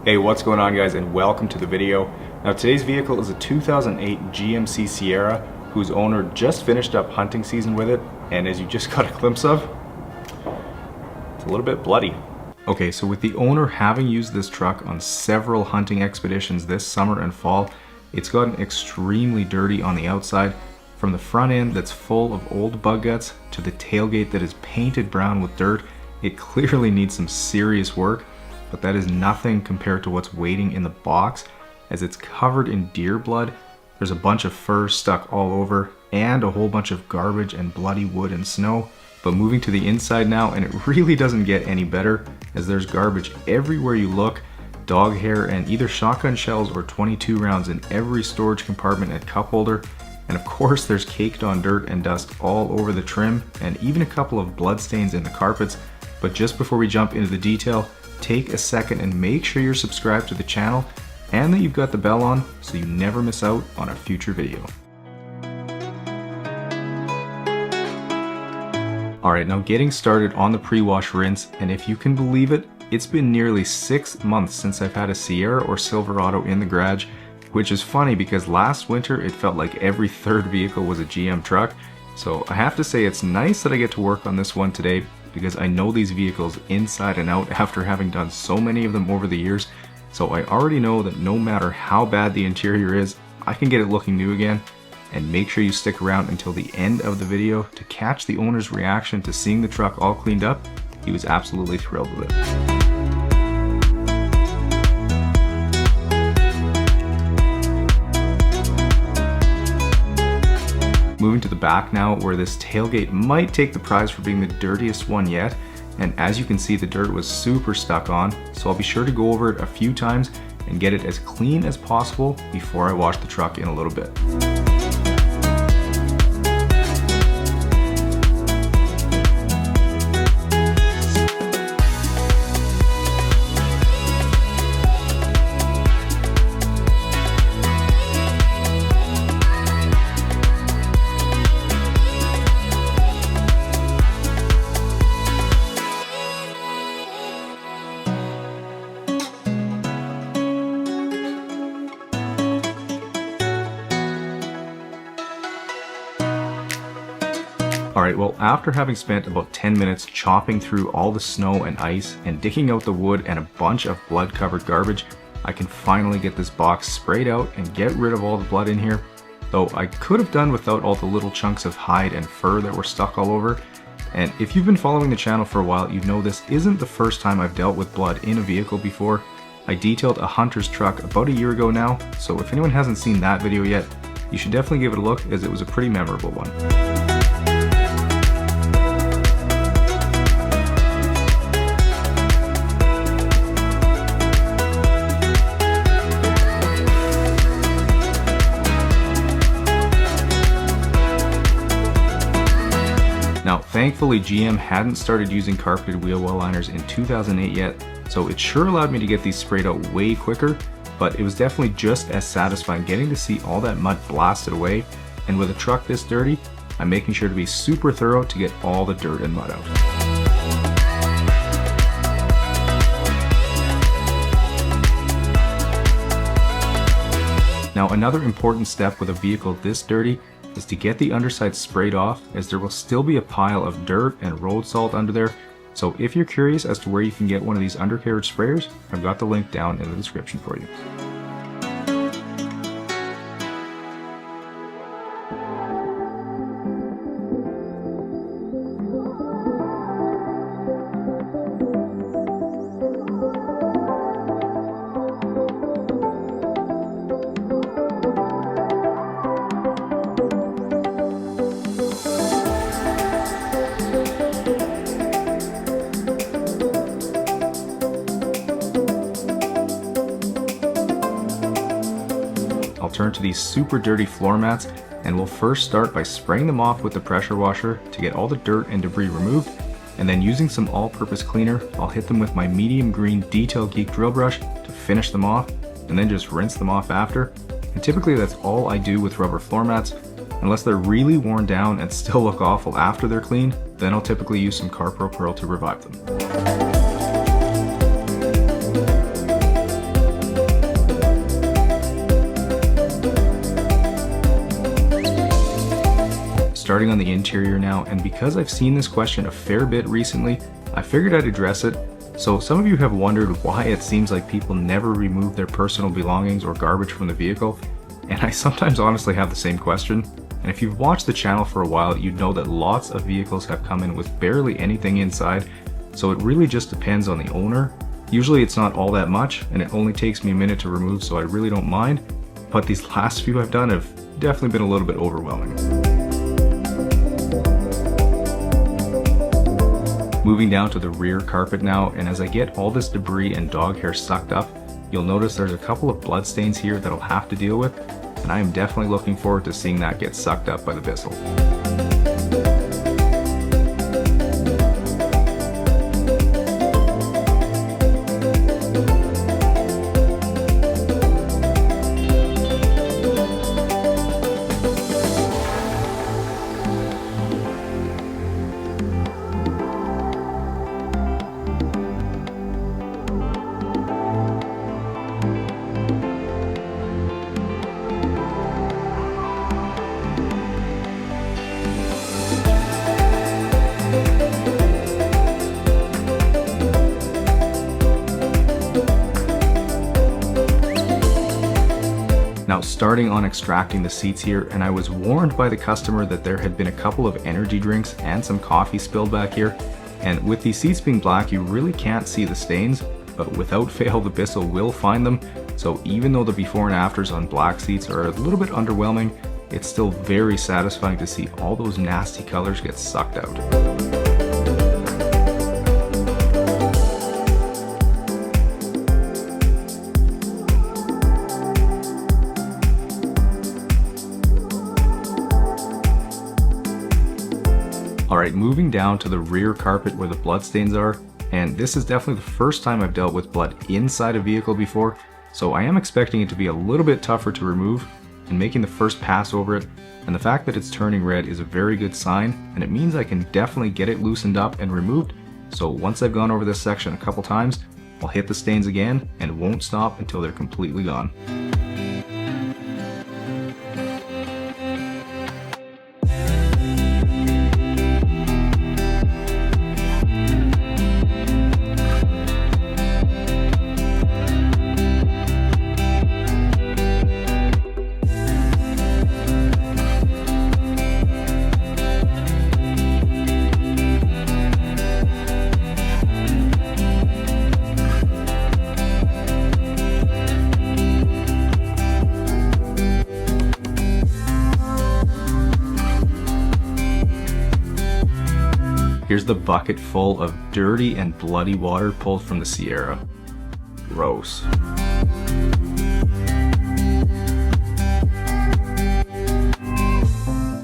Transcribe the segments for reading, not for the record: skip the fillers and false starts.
Hey, what's going on guys, and welcome to the video. Now today's vehicle is a 2008 GMC Sierra whose owner just finished up hunting season with it, and as you just got a glimpse of, it's a little bit bloody. Okay, so with the owner having used this truck on several hunting expeditions this summer and fall, it's gotten extremely dirty on the outside, from the front end that's full of old bug guts to the tailgate that is painted brown with dirt. It clearly needs some serious work. But that is nothing compared to what's waiting in the box, as it's covered in deer blood. There's a bunch of fur stuck all over and a whole bunch of garbage and bloody wood and snow. But moving to the inside now, and it really doesn't get any better, as there's garbage everywhere you look, dog hair and either shotgun shells or 22 rounds in every storage compartment and cup holder. And of course there's caked on dirt and dust all over the trim, and even a couple of blood stains in the carpets. But just before we jump into the detail, take a second and make sure you're subscribed to the channel and that you've got the bell on so you never miss out on a future video. Alright, now getting started on the pre-wash rinse, and if you can believe it, it's been nearly 6 months since I've had a Sierra or Silverado in the garage, which is funny because last winter it felt like every third vehicle was a GM truck. So I have to say it's nice that I get to work on this one today, because I know these vehicles inside and out after having done so many of them over the years. So I already know that no matter how bad the interior is, I can get it looking new again. And make sure you stick around until the end of the video to catch the owner's reaction to seeing the truck all cleaned up. He was absolutely thrilled with it. Moving to the back now, where this tailgate might take the prize for being the dirtiest one yet, and as you can see the dirt was super stuck on, so I'll be sure to go over it a few times and get it as clean as possible before I wash the truck in a little bit. Alright, well, after having spent about 10 minutes chopping through all the snow and ice and digging out the wood and a bunch of blood-covered garbage, I can finally get this box sprayed out and get rid of all the blood in here. Though I could have done without all the little chunks of hide and fur that were stuck all over. And if you've been following the channel for a while, you know this isn't the first time I've dealt with blood in a vehicle before. I detailed a hunter's truck about a year ago now, so if anyone hasn't seen that video yet, you should definitely give it a look, as it was a pretty memorable one. Now, thankfully GM hadn't started using carpeted wheel well liners in 2008 yet, so it sure allowed me to get these sprayed out way quicker, but it was definitely just as satisfying getting to see all that mud blasted away, and with a truck this dirty, I'm making sure to be super thorough to get all the dirt and mud out. Now, another important step with a vehicle this dirty is to get the underside sprayed off, as there will still be a pile of dirt and road salt under there. So if you're curious as to where you can get one of these undercarriage sprayers, I've got the link down in the description for you. turn to these super dirty floor mats, and we'll first start by spraying them off with the pressure washer to get all the dirt and debris removed, and then using some all-purpose cleaner, I'll hit them with my medium green Detail Geek drill brush to finish them off, and then just rinse them off after. and typically that's all I do with rubber floor mats. Unless they're really worn down and still look awful after they're cleaned, then I'll typically use some Carpro Pearl to revive them. Starting on the interior now, and because I've seen this question a fair bit recently, I figured I'd address it. So some of you have wondered why it seems like people never remove their personal belongings or garbage from the vehicle, and I sometimes honestly have the same question. And if you've watched the channel for a while, you'd know that lots of vehicles have come in with barely anything inside, so it really just depends on the owner. Usually it's not all that much, and it only takes me a minute to remove, so I really don't mind, but these last few I've done have definitely been a little bit overwhelming. Moving down to the rear carpet now, and as I get all this debris and dog hair sucked up, you'll notice there's a couple of blood stains here that I'll have to deal with, and I am definitely looking forward to seeing that get sucked up by the Bissell. Now starting on extracting the seats here, and I was warned by the customer that there had been a couple of energy drinks and some coffee spilled back here, and with these seats being black you really can't see the stains, but without fail the Bissell will find them. So even though the before and afters on black seats are a little bit underwhelming, it's still very satisfying to see all those nasty colors get sucked out. Alright, moving down to the rear carpet where the bloodstains are, and this is definitely the first time I've dealt with blood inside a vehicle before, so I am expecting it to be a little bit tougher to remove, and making the first pass over it, and the fact that it's turning red is a very good sign, and it means I can definitely get it loosened up and removed. So once I've gone over this section a couple times, I'll hit the stains again, and won't stop until they're completely gone. Here's the bucket full of dirty and bloody water pulled from the Sierra. Gross.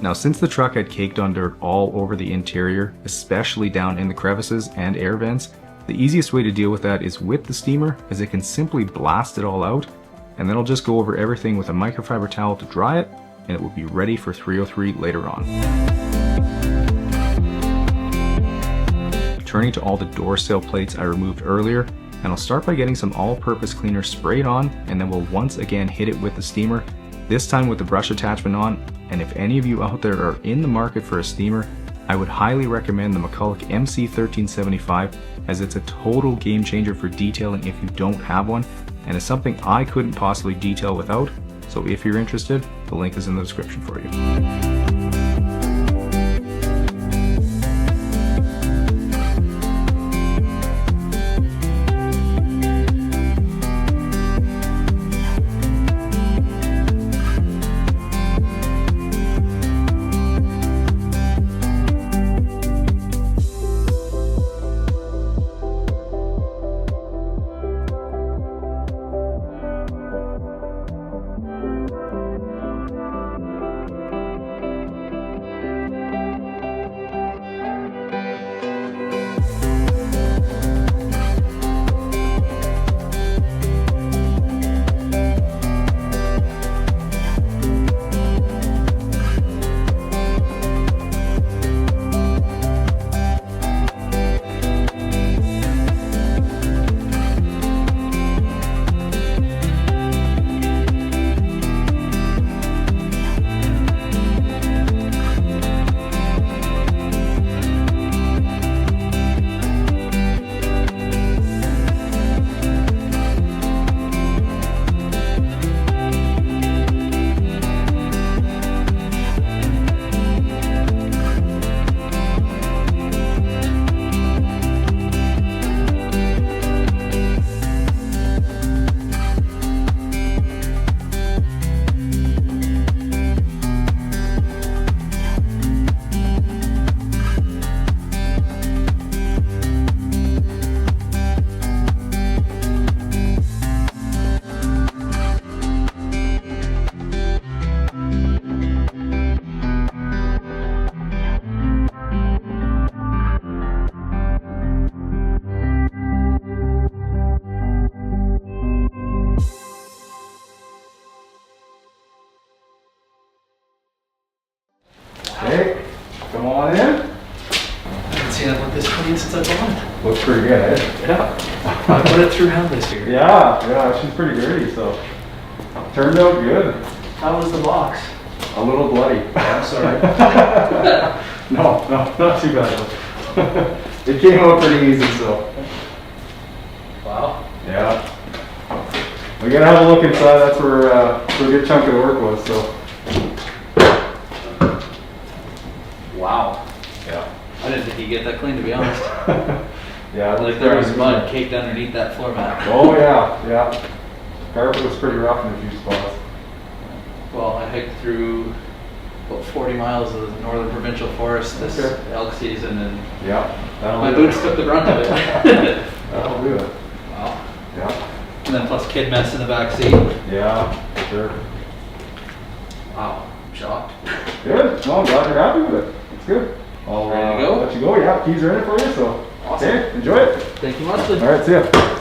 Now since the truck had caked on dirt all over the interior, especially down in the crevices and air vents, the easiest way to deal with that is with the steamer, as it can simply blast it all out, and then I'll just go over everything with a microfiber towel to dry it, and it will be ready for 303 later on. Turning to all the door sill plates I removed earlier, and I'll start by getting some all-purpose cleaner sprayed on, and then we'll once again hit it with the steamer, this time with the brush attachment on. And if any of you out there are in the market for a steamer, I would highly recommend the McCulloch MC1375, as it's a total game changer for detailing if you don't have one, and is something I couldn't possibly detail without. So if you're interested, the link is in the description for you. Hey, come on in. I haven't seen it look this clean since I've gone. Looks pretty good, eh? Yeah. I put it through hand this year. Yeah, she's pretty dirty, so. Turned out good. How was the box? A little bloody. I'm sorry. No, not too bad. It came out pretty easy, so. Wow. Yeah. We gotta have a look inside. That's where a good chunk of the work was, so. Wow. Yeah. I didn't think you'd get that clean, to be honest. Yeah. Like there was mud caked underneath that floor mat. Oh yeah. Carpet was pretty rough in a few spots. Well, I hiked through about 40 miles of the northern provincial forest this elk season, and Yeah. my boots took the brunt of it. That'll do it. Wow. Yeah. And then plus kid mess in the back seat. Yeah, for sure. Wow. I'm shocked. Good. No, I'm glad you're happy with it. It's good. I'll Ready to go? let you go. Yeah, keys are in it for you, so. Awesome. Okay, enjoy it. Thank you much. All right, see ya.